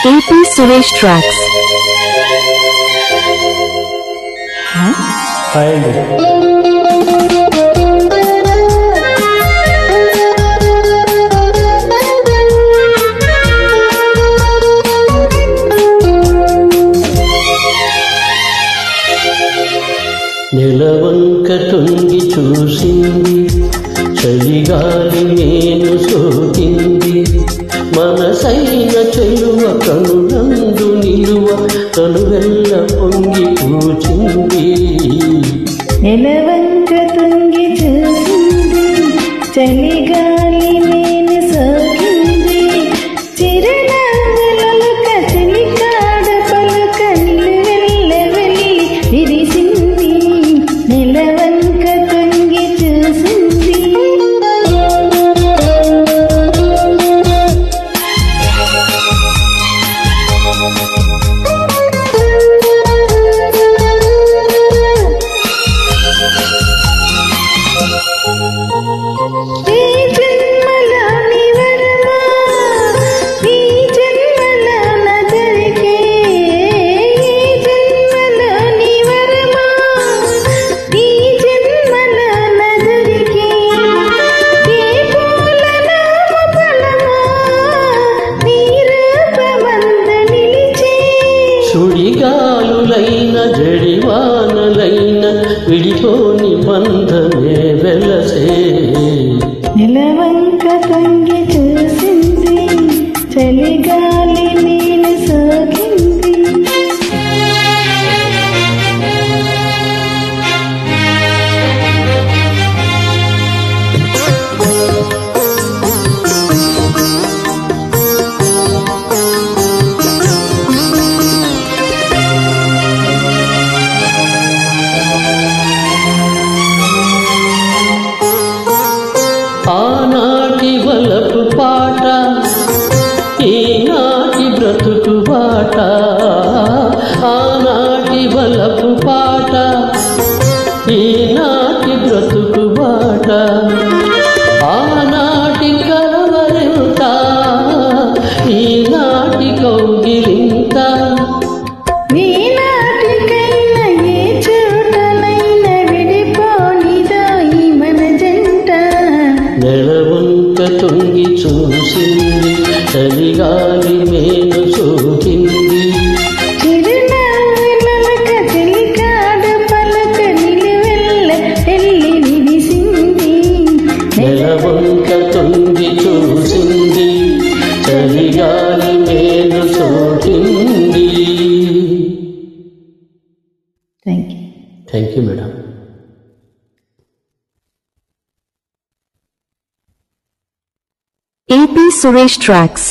AP Suresh Tracks. Hi. నెలవంక తొంగి చూసింది, చలిగాలి నేను సోకింది, మనసైన చెలువ కనులందు నిలువ కనువెల్ల పొంగి కూచింది. నెలవంక తొంగి చూసింది, చలిగాలి నేను సోకింది, చిరునవ్వులొలక చెలికాడ పలుక నిలువెల్ల వెళ్ళి విరిసింది. నెలవంక తొంగి చూసింది. సుడిగాలులైన జడివానలైన విడిపోని బంధమే వెలసే. నెలవంక తొంగి చూసింది, చలిగాలి నేను సోకింది. ఆనాటి వలపు పాట, ఈనాటి బ్రతుకు బాట. ఆనాటి వలపు పాట, ఈనాటి బ్రతుకు బాట. ఆనాటి కలవరింత, ఈనాటి కౌగిలింత. ఈనాటికైనా ఏ చోటనైనా విడిపోనిదా ఈ మన జంట. నెలవంక తొంగి చూసింది, చలిగాలి నేను సోకింది, చిరునవ్వులొలక చెలికాడ పలుక నిలువెల్ల వెళ్ళి విరిసింది. నెలవంక తొంగి చూసింది, చలిగాలి నేను సోకింది. Thank you madam. AP Suresh Tracks.